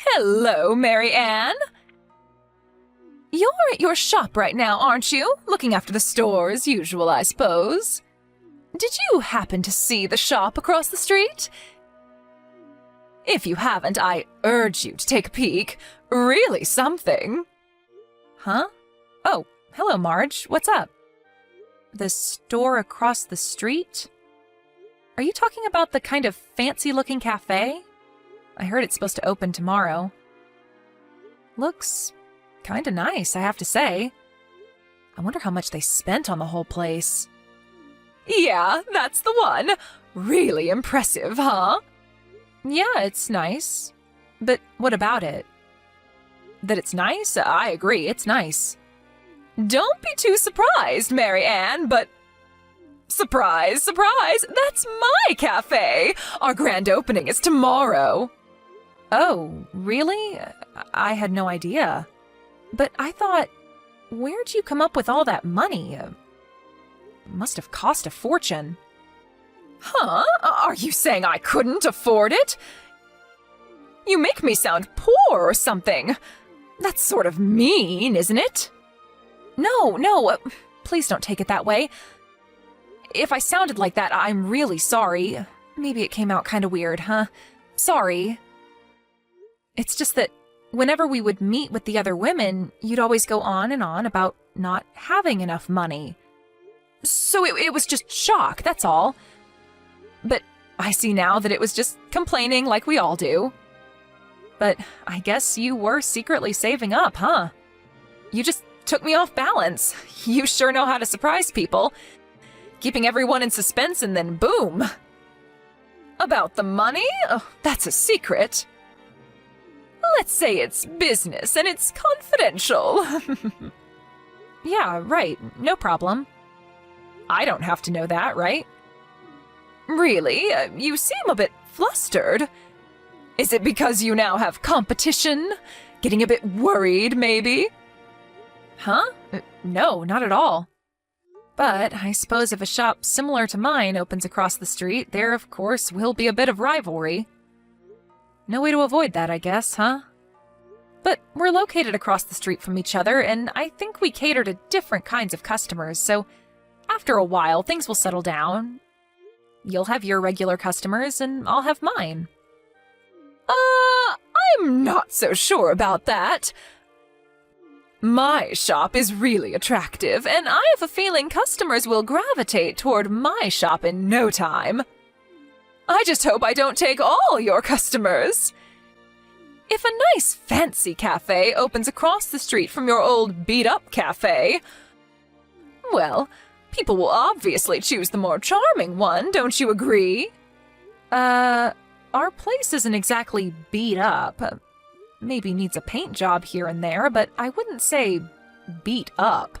Hello, Mary Ann. You're at your shop right now, aren't you? Looking after the store as usual, I suppose. Did you happen to see the shop across the street? If you haven't, I urge you to take a peek. Really something. Huh? Oh, hello, Marge. What's up? The store across the street? Are you talking about the kind of fancy-looking cafe? I heard it's supposed to open tomorrow. Looks kinda nice, I have to say. I wonder how much they spent on the whole place. Yeah, that's the one. Really impressive, huh? Yeah, it's nice. But what about it? That it's nice? I agree, it's nice. Don't be too surprised, Mary Ann, but... Surprise, surprise! That's my cafe! Our grand opening is tomorrow. Oh, really? I had no idea. But I thought, where'd you come up with all that money? Must have cost a fortune. Huh? Are you saying I couldn't afford it? You make me sound poor or something. That's sort of mean, isn't it? No, please don't take it that way. If I sounded like that, I'm really sorry. Maybe it came out kind of weird, huh? Sorry. It's just that whenever we would meet with the other women, you'd always go on and on about not having enough money. So it was just shock, that's all. But I see now that it was just complaining like we all do. But I guess you were secretly saving up, huh? You just took me off balance. You sure know how to surprise people. Keeping everyone in suspense and then boom. About the money? Oh, that's a secret. Let's say it's business and it's confidential. Yeah, right. No problem. I don't have to know that, right? Really? You seem a bit flustered. Is it because you now have competition? Getting a bit worried, maybe? Huh? No, not at all. But I suppose if a shop similar to mine opens across the street, there, of course, will be a bit of rivalry. No way to avoid that, I guess, huh? But we're located across the street from each other, and I think we cater to different kinds of customers, so after a while, things will settle down. You'll have your regular customers, and I'll have mine. I'm not so sure about that. My shop is really attractive, and I have a feeling customers will gravitate toward my shop in no time. I just hope I don't take all your customers. If a nice fancy cafe opens across the street from your old beat-up cafe, well, people will obviously choose the more charming one, don't you agree? Our place isn't exactly beat up. Maybe needs a paint job here and there, but I wouldn't say beat up.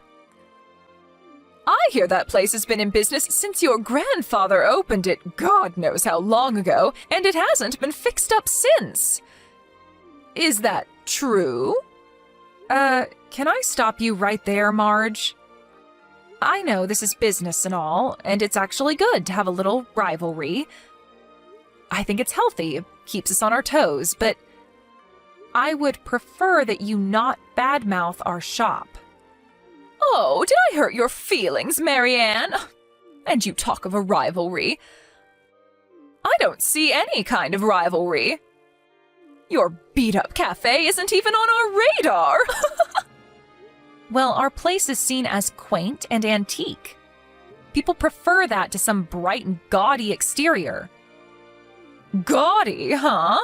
I hear that place has been in business since your grandfather opened it God knows how long ago, and it hasn't been fixed up since. Is that true? Can I stop you right there, Marge? I know this is business and all, and it's actually good to have a little rivalry. I think it's healthy, it keeps us on our toes, but I would prefer that you not badmouth our shop. Oh, did I hurt your feelings, Mary Ann? And you talk of a rivalry. I don't see any kind of rivalry. Your beat-up cafe isn't even on our radar. Well, our place is seen as quaint and antique. People prefer that to some bright and gaudy exterior. Gaudy, huh?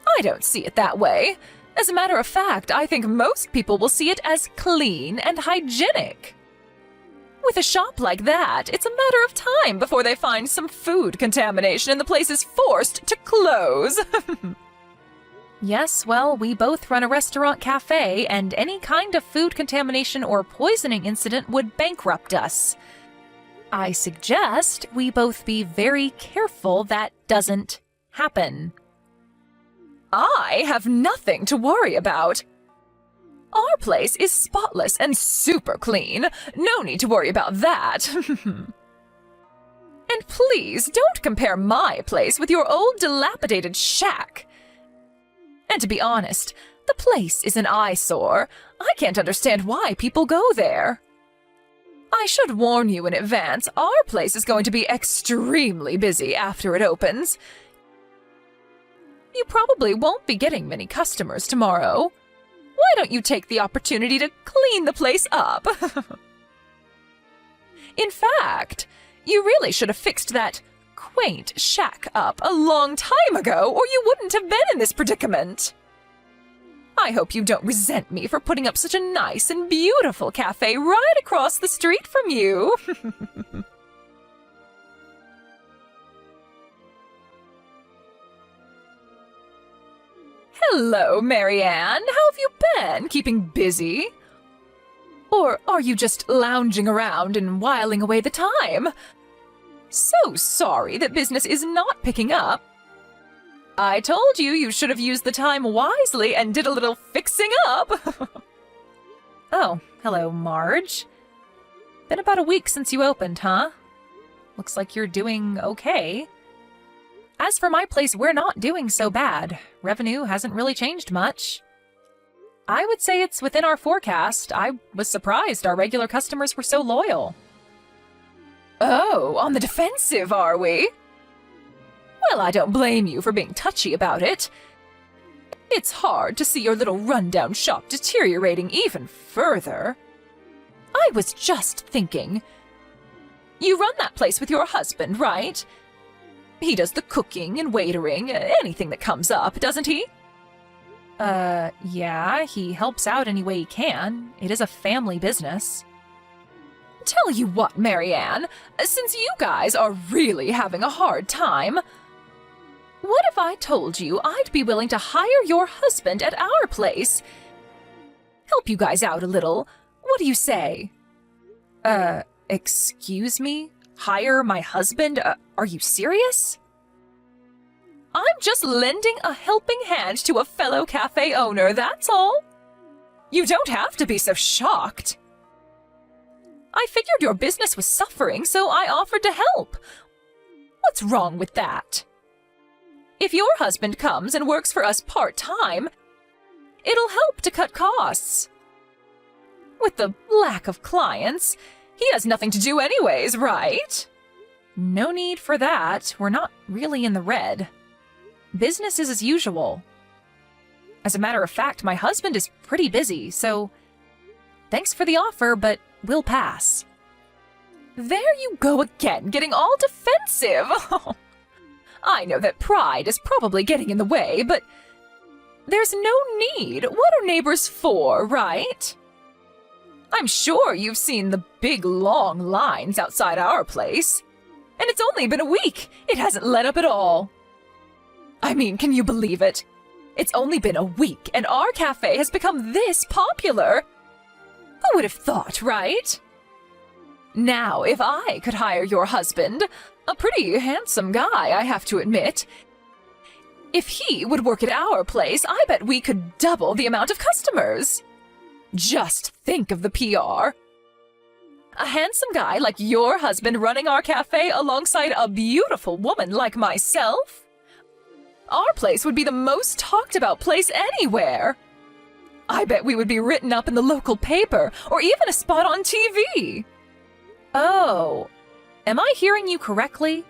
I don't see it that way. As a matter of fact, I think most people will see it as clean and hygienic. With a shop like that, it's a matter of time before they find some food contamination and the place is forced to close. Yes, well, we both run a restaurant cafe, and any kind of food contamination or poisoning incident would bankrupt us. I suggest we both be very careful that doesn't happen. I have nothing to worry about. Our place is spotless and super clean. No need to worry about that. And please don't compare my place with your old dilapidated shack. And to be honest, the place is an eyesore. I can't understand why people go there. I should warn you in advance, our place is going to be extremely busy after it opens. You probably won't be getting many customers tomorrow. Why don't you take the opportunity to clean the place up? In fact, you really should have fixed that quaint shack up a long time ago, or you wouldn't have been in this predicament. I hope you don't resent me for putting up such a nice and beautiful cafe right across the street from you. Hello, Marianne. How have you been? Keeping busy? Or are you just lounging around and whiling away the time? So sorry that business is not picking up. I told you you should have used the time wisely and did a little fixing up. Oh, hello, Marge. Been about a week since you opened, huh? Looks like you're doing okay. As for my place, we're not doing so bad. Revenue hasn't really changed much. I would say it's within our forecast. I was surprised our regular customers were so loyal. Oh, on the defensive, are we? Well, I don't blame you for being touchy about it. It's hard to see your little rundown shop deteriorating even further. I was just thinking. You run that place with your husband, right? He does the cooking and waitering, anything that comes up, doesn't he? Yeah, he helps out any way he can. It is a family business. Tell you what, Marianne, since you guys are really having a hard time, what if I told you I'd be willing to hire your husband at our place? Help you guys out a little. What do you say? Excuse me? Hire my husband? Are you serious? I'm just lending a helping hand to a fellow cafe owner, that's all. You don't have to be so shocked. I figured your business was suffering, so I offered to help. What's wrong with that? If your husband comes and works for us part-time, it'll help to cut costs. With the lack of clients, he has nothing to do anyways, right? No need for that. We're not really in the red. Business is as usual. As a matter of fact, my husband is pretty busy, so thanks for the offer, but we'll pass. There you go again, getting all defensive. I know that pride is probably getting in the way, but there's no need. What are neighbors for, right? I'm sure you've seen the big long lines outside our place. And it's only been a week. It hasn't let up at all. I mean, can you believe it? It's only been a week and our cafe has become this popular. Who would have thought, right? Now, if I could hire your husband, a pretty handsome guy, I have to admit, if he would work at our place, I bet we could double the amount of customers. Just think of the PR. A handsome guy like your husband running our cafe alongside a beautiful woman like myself. Our place would be the most talked about place anywhere. I bet we would be written up in the local paper or even a spot on TV. Oh, am I hearing you correctly?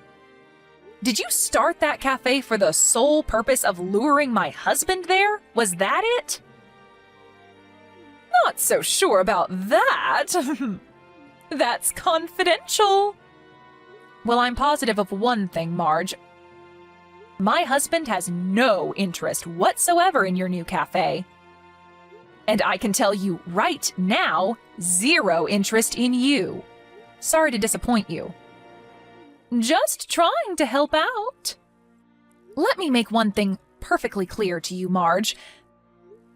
Did you start that cafe for the sole purpose of luring my husband there? Was that it? Not so sure about that. That's confidential. Well, I'm positive of one thing, Marge. My husband has no interest whatsoever in your new cafe. And I can tell you right now, zero interest in you. Sorry to disappoint you. Just trying to help out. Let me make one thing perfectly clear to you, Marge,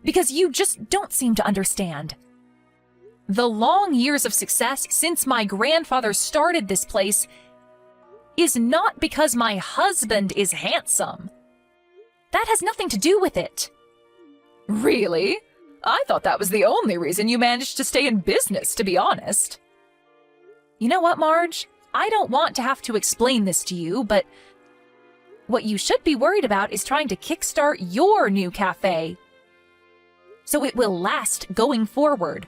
because you just don't seem to understand. The long years of success since my grandfather started this place is not because my husband is handsome. That has nothing to do with it. Really? I thought that was the only reason you managed to stay in business, to be honest. You know what, Marge? I don't want to have to explain this to you, but What you should be worried about is trying to kickstart your new cafe, so it will last going forward.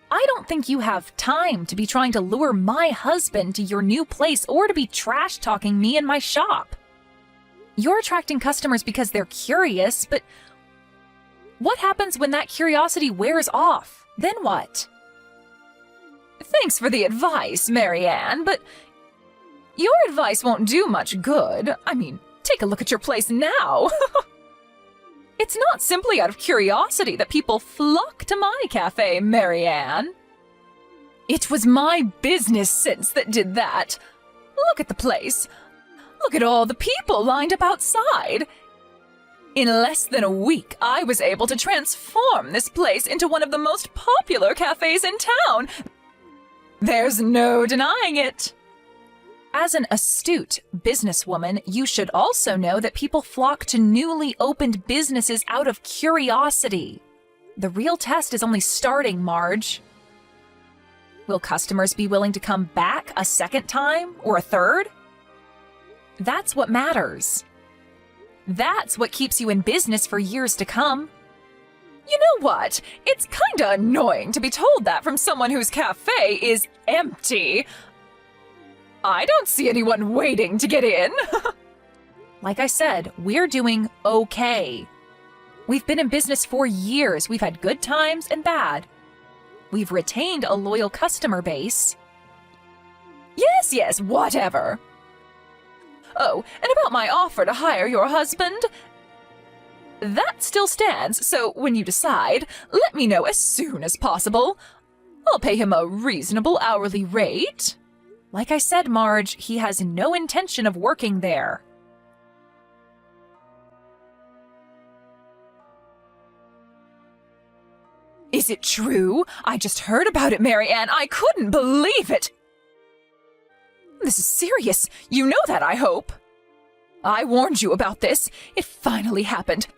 I don't think you have time to be trying to lure my husband to your new place or to be trash-talking me and my shop. You're attracting customers because they're curious, but what happens when that curiosity wears off? Then what? Thanks for the advice, Marianne, but your advice won't do much good. I mean, take a look at your place now. It's not simply out of curiosity that people flock to my cafe, Marianne. It was my business sense that did that. Look at the place. Look at all the people lined up outside. In less than a week, I was able to transform this place into one of the most popular cafes in town. There's no denying it. As an astute businesswoman, you should also know that people flock to newly opened businesses out of curiosity. The real test is only starting, Marge. Will customers be willing to come back a second time or a third? That's what matters. That's what keeps you in business for years to come. You know what? It's kinda annoying to be told that from someone whose cafe is empty. I don't see anyone waiting to get in. Like I said, we're doing okay. We've been in business for years. We've had good times and bad. We've retained a loyal customer base. Yes, whatever. Oh, and about my offer to hire your husband? That still stands, so when you decide, let me know as soon as possible. I'll pay him a reasonable hourly rate. Like I said, Marge, he has no intention of working there. Is it true? I just heard about it, Marianne. I couldn't believe it. This is serious. You know that, I hope. I warned you about this. It finally happened.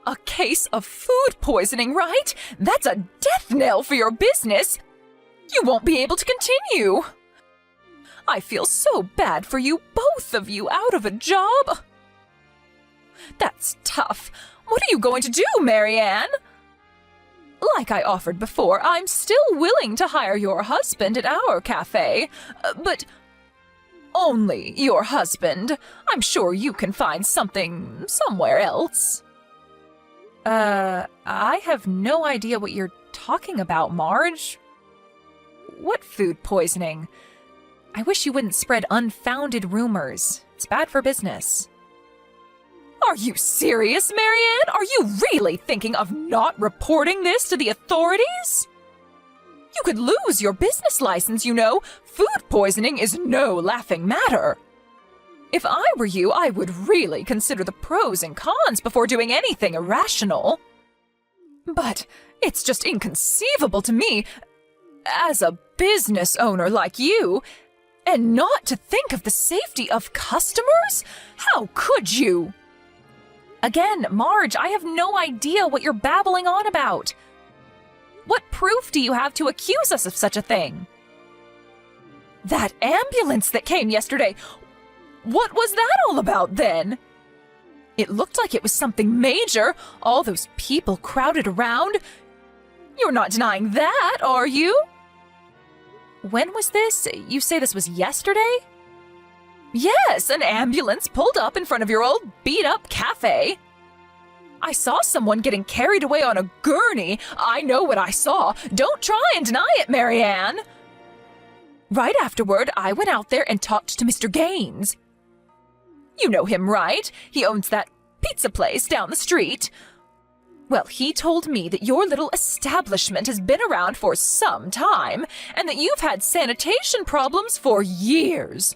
A case of food poisoning, right? That's a death knell for your business. You won't be able to continue. I feel so bad for you, both of you, out of a job. That's tough. What are you going to do, Marianne? Like I offered before, I'm still willing to hire your husband at our cafe, but only your husband. I'm sure you can find something somewhere else. I have no idea what you're talking about, Marge. What food poisoning? I wish you wouldn't spread unfounded rumors. It's bad for business. Are you serious, Marianne? Are you really thinking of not reporting this to the authorities? You could lose your business license, you know. Food poisoning is no laughing matter. If I were you, I would really consider the pros and cons before doing anything irrational. But it's just inconceivable to me, as a business owner like you, and not to think of the safety of customers? How could you? Again, Marge, I have no idea what you're babbling on about. What proof do you have to accuse us of such a thing? That ambulance that came yesterday, what was that all about then? It looked like it was something major, all those people crowded around. You're not denying that, are you? When was this? You say this was yesterday? Yes, an ambulance pulled up in front of your old beat-up cafe. I saw someone getting carried away on a gurney. I know what I saw. Don't try and deny it, Marianne. Right afterward, I went out there and talked to Mr. Gaines. You know him, right? He owns that pizza place down the street. Well, he told me that your little establishment has been around for some time, and that you've had sanitation problems for years.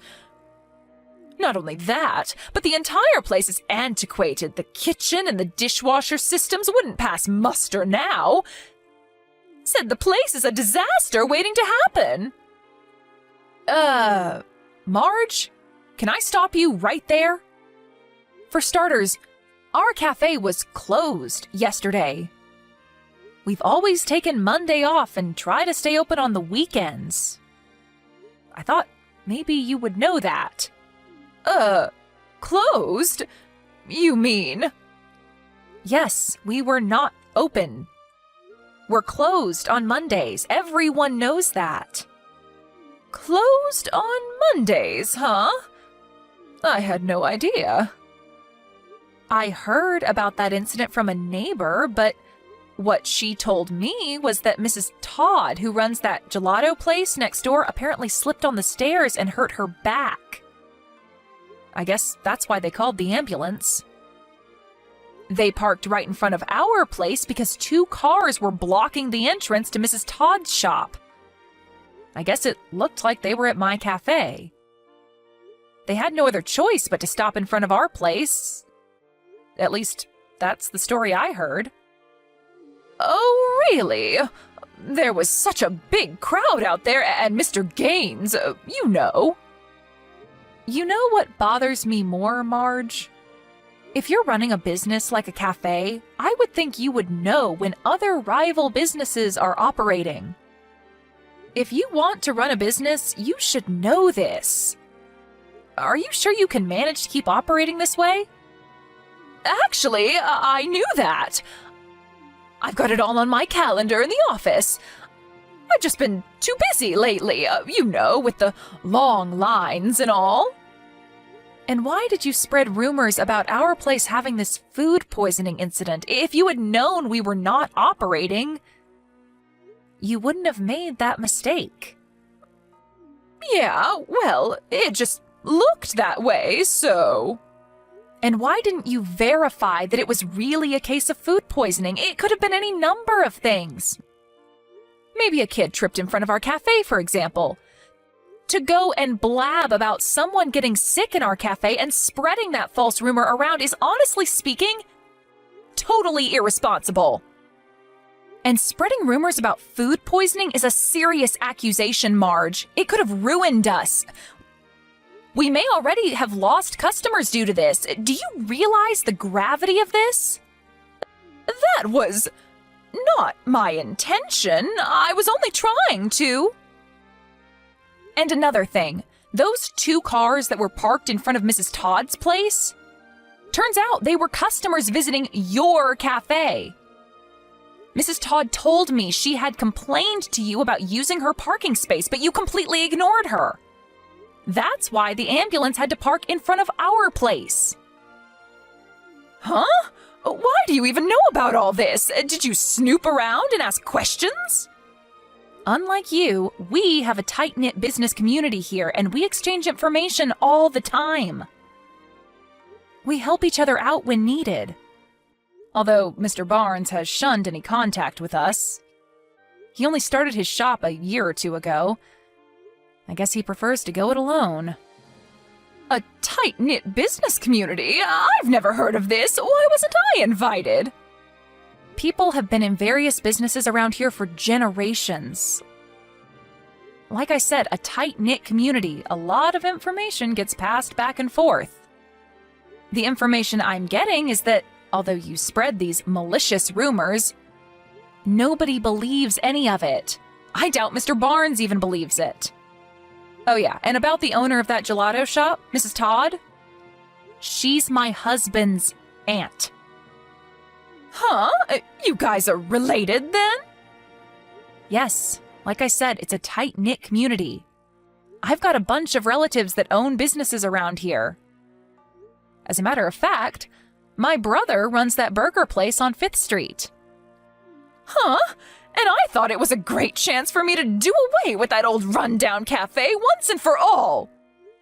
Not only that, but the entire place is antiquated. The kitchen and the dishwasher systems wouldn't pass muster now. Said the place is a disaster waiting to happen. Marge, can I stop you right there? For starters, our cafe was closed yesterday. We've always taken Monday off and try to stay open on the weekends. I thought maybe you would know that. closed? You mean? Yes, we were not open. We're closed on Mondays. Everyone knows that. Closed on Mondays, huh? I had no idea. I heard about that incident from a neighbor, but what she told me was that Mrs. Todd, who runs that gelato place next door, apparently slipped on the stairs and hurt her back. I guess that's why they called the ambulance. They parked right in front of our place because 2 cars were blocking the entrance to Mrs. Todd's shop. I guess it looked like they were at my cafe. They had no other choice but to stop in front of our place. At least, that's the story I heard. Oh, really? There was such a big crowd out there, and Mr. Gaines, you know. You know what bothers me more, Marge? If you're running a business like a cafe, I would think you would know when other rival businesses are operating. If you want to run a business, you should know this. Are you sure you can manage to keep operating this way? Actually, I knew that. I've got it all on my calendar in the office. I've just been too busy lately, you know, with the long lines and all. And why did you spread rumors about our place having this food poisoning incident? If you had known we were not operating, you wouldn't have made that mistake. Yeah, well, it just looked that way, so... And why didn't you verify that it was really a case of food poisoning? It could have been any number of things. Maybe a kid tripped in front of our cafe, for example. To go and blab about someone getting sick in our cafe and spreading that false rumor around is, honestly speaking, totally irresponsible. And spreading rumors about food poisoning is a serious accusation, Marge. It could have ruined us. We may already have lost customers due to this. Do you realize the gravity of this? That was not my intention. I was only trying to. And another thing, those 2 cars that were parked in front of Mrs. Todd's place, turns out they were customers visiting your cafe. Mrs. Todd told me she had complained to you about using her parking space, but you completely ignored her. That's why the ambulance had to park in front of our place. Huh? Why do you even know about all this? Did you snoop around and ask questions? Unlike you, we have a tight-knit business community here, and we exchange information all the time. We help each other out when needed. Although Mr. Barnes has shunned any contact with us. He only started his shop a year or 2 ago. I guess he prefers to go it alone. A tight-knit business community? I've never heard of this. Why wasn't I invited? People have been in various businesses around here for generations. Like I said, a tight-knit community. A lot of information gets passed back and forth. The information I'm getting is that, although you spread these malicious rumors, nobody believes any of it. I doubt Mr. Barnes even believes it. Oh yeah, and about the owner of that gelato shop, Mrs. Todd? She's my husband's aunt. Huh? You guys are related then? Yes, like I said, it's a tight-knit community. I've got a bunch of relatives that own businesses around here. As a matter of fact, my brother runs that burger place on 5th Street. Huh? And I thought it was a great chance for me to do away with that old rundown cafe once and for all.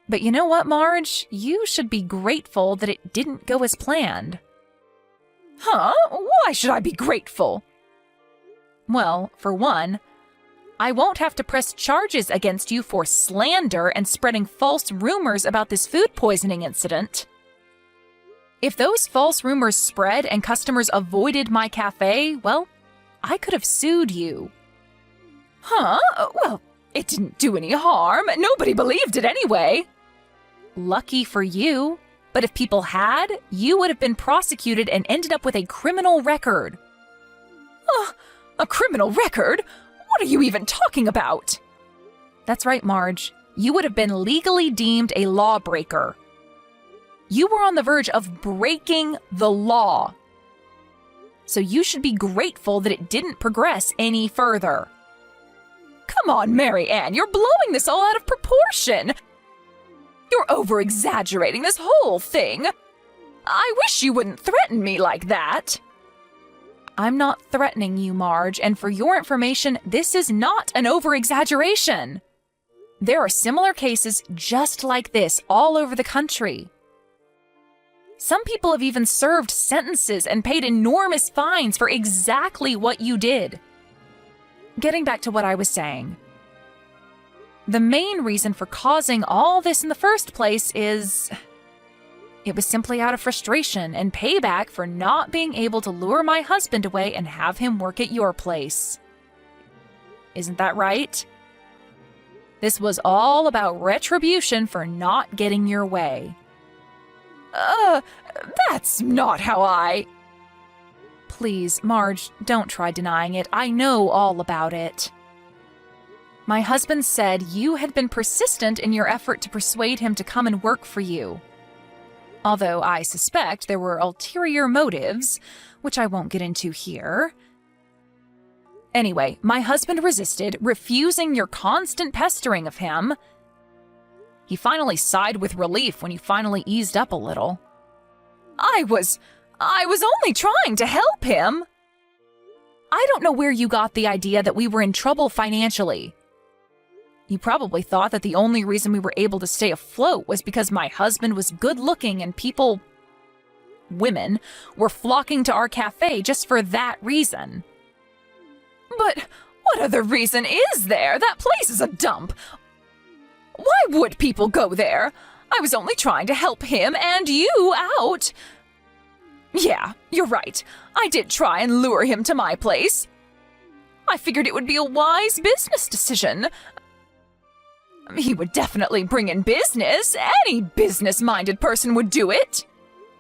But you know what, Marge? You should be grateful that it didn't go as planned. Huh? Why should I be grateful? Well, for one, I won't have to press charges against you for slander and spreading false rumors about this food poisoning incident. If those false rumors spread and customers avoided my cafe, well, I could have sued you. Huh? Well, it didn't do any harm. Nobody believed it anyway. Lucky for you. But if people had, you would have been prosecuted and ended up with a criminal record. A criminal record? What are you even talking about? That's right, Marge. You would have been legally deemed a lawbreaker. You were on the verge of breaking the law. So you should be grateful that it didn't progress any further. Come on, Mary Ann, you're blowing this all out of proportion. You're over-exaggerating this whole thing. I wish you wouldn't threaten me like that. I'm not threatening you, Marge, and for your information, this is not an over-exaggeration. There are similar cases just like this all over the country. Some people have even served sentences and paid enormous fines for exactly what you did. Getting back to what I was saying. The main reason for causing all this in the first place is it was simply out of frustration and payback for not being able to lure my husband away and have him work at your place. Isn't that right? This was all about retribution for not getting your way. That's not how I... Please, Marge, don't try denying it. I know all about it. My husband said you had been persistent in your effort to persuade him to come and work for you. Although I suspect there were ulterior motives, which I won't get into here. Anyway, my husband resisted, refusing your constant pestering of him. He finally sighed with relief when you finally eased up a little. I was only trying to help him. I don't know where you got the idea that we were in trouble financially. You probably thought that the only reason we were able to stay afloat was because my husband was good-looking and women, were flocking to our cafe just for that reason. But what other reason is there? That place is a dump. Why would people go there? I was only trying to help him and you out. Yeah, you're right. I did try and lure him to my place. I figured it would be a wise business decision. He would definitely bring in business. Any business-minded person would do it.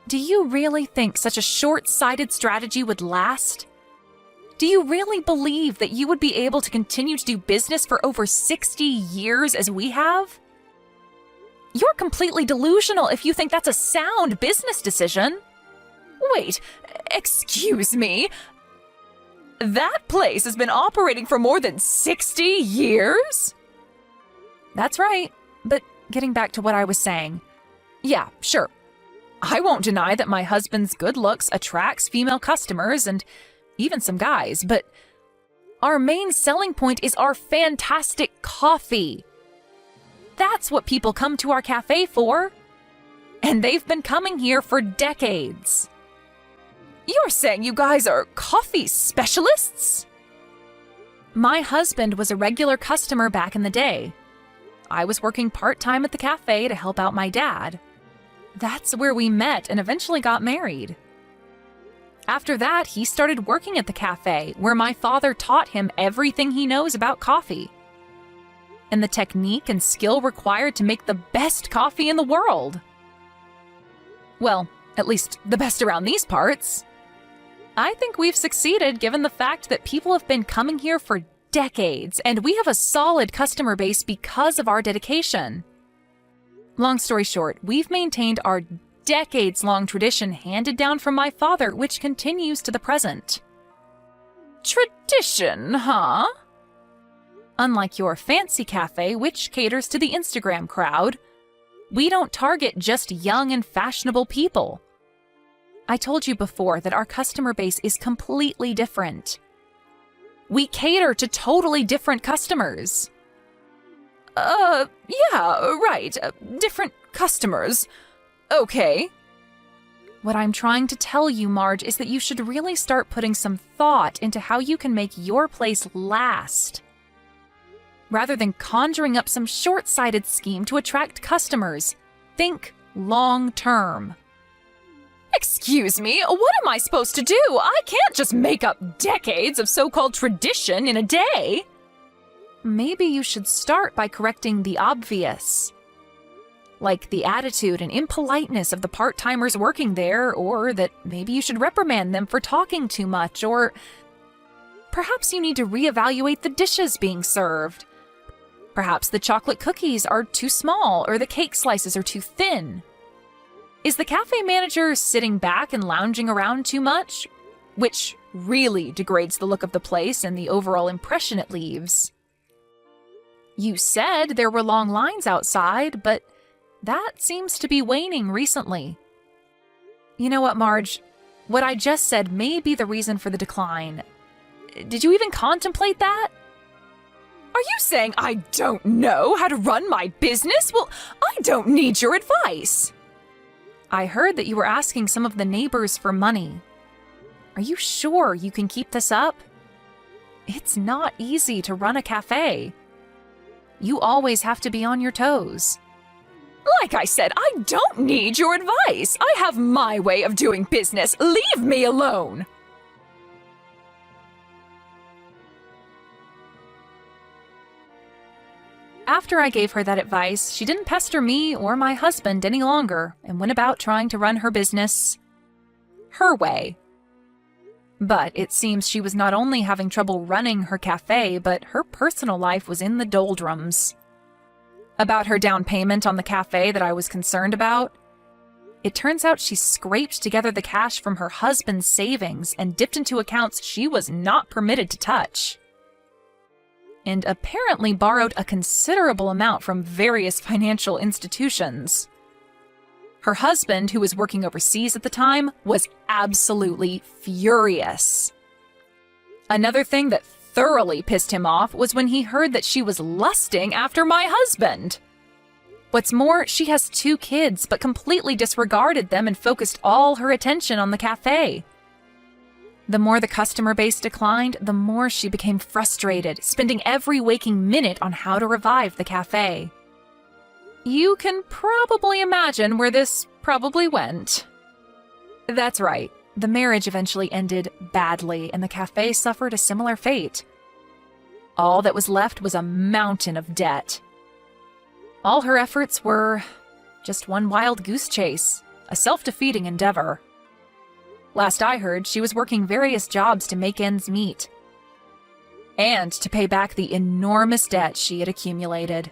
Do you really think such a short-sighted strategy would last? Do you really believe that you would be able to continue to do business for over 60 years as we have? You're completely delusional if you think that's a sound business decision. Wait, excuse me? That place has been operating for more than 60 years? That's right, but getting back to what I was saying. Yeah, sure. I won't deny that my husband's good looks attracts female customers and even some guys, but our main selling point is our fantastic coffee. That's what people come to our cafe for. And they've been coming here for decades. You're saying you guys are coffee specialists? My husband was a regular customer back in the day. I was working part-time at the cafe to help out my dad. That's where we met and eventually got married. After that, he started working at the cafe, where my father taught him everything he knows about coffee and the technique and skill required to make the best coffee in the world. Well, at least the best around these parts. I think we've succeeded given the fact that people have been coming here for decades, and we have a solid customer base because of our dedication. Long story short, we've maintained our decades-long tradition handed down from my father, which continues to the present. Tradition, huh? Unlike your fancy cafe, which caters to the Instagram crowd, we don't target just young and fashionable people. I told you before that our customer base is completely different. We cater to totally different customers. Yeah, right. Different customers. Okay. What I'm trying to tell you, Marge, is that you should really start putting some thought into how you can make your place last, rather than conjuring up some short-sighted scheme to attract customers. Think long-term. Excuse me, what am I supposed to do? I can't just make up decades of so-called tradition in a day. Maybe you should start by correcting the obvious, like the attitude and impoliteness of the part-timers working there, or that maybe you should reprimand them for talking too much, or perhaps you need to reevaluate the dishes being served. Perhaps the chocolate cookies are too small, or the cake slices are too thin. Is the cafe manager sitting back and lounging around too much? Which really degrades the look of the place and the overall impression it leaves. You said there were long lines outside, but that seems to be waning recently. You know what, Marge? What I just said may be the reason for the decline. Did you even contemplate that? Are you saying I don't know how to run my business? Well, I don't need your advice. I heard that you were asking some of the neighbors for money. Are you sure you can keep this up? It's not easy to run a cafe. You always have to be on your toes. Like I said, I don't need your advice. I have my way of doing business. Leave me alone. After I gave her that advice, she didn't pester me or my husband any longer and went about trying to run her business her way. But it seems she was not only having trouble running her cafe, but her personal life was in the doldrums. About her down payment on the cafe that I was concerned about, it turns out she scraped together the cash from her husband's savings and dipped into accounts she was not permitted to touch. And apparently borrowed a considerable amount from various financial institutions. Her husband, who was working overseas at the time, was absolutely furious. Another thing that thoroughly pissed him off was when he heard that she was lusting after my husband. What's more, she has 2 kids, but completely disregarded them and focused all her attention on the cafe. The more the customer base declined, the more she became frustrated, spending every waking minute on how to revive the cafe. You can probably imagine where this probably went. That's right. The marriage eventually ended badly, and the cafe suffered a similar fate. All that was left was a mountain of debt. All her efforts were just one wild goose chase, a self-defeating endeavor. Last I heard, she was working various jobs to make ends meet, and to pay back the enormous debt she had accumulated.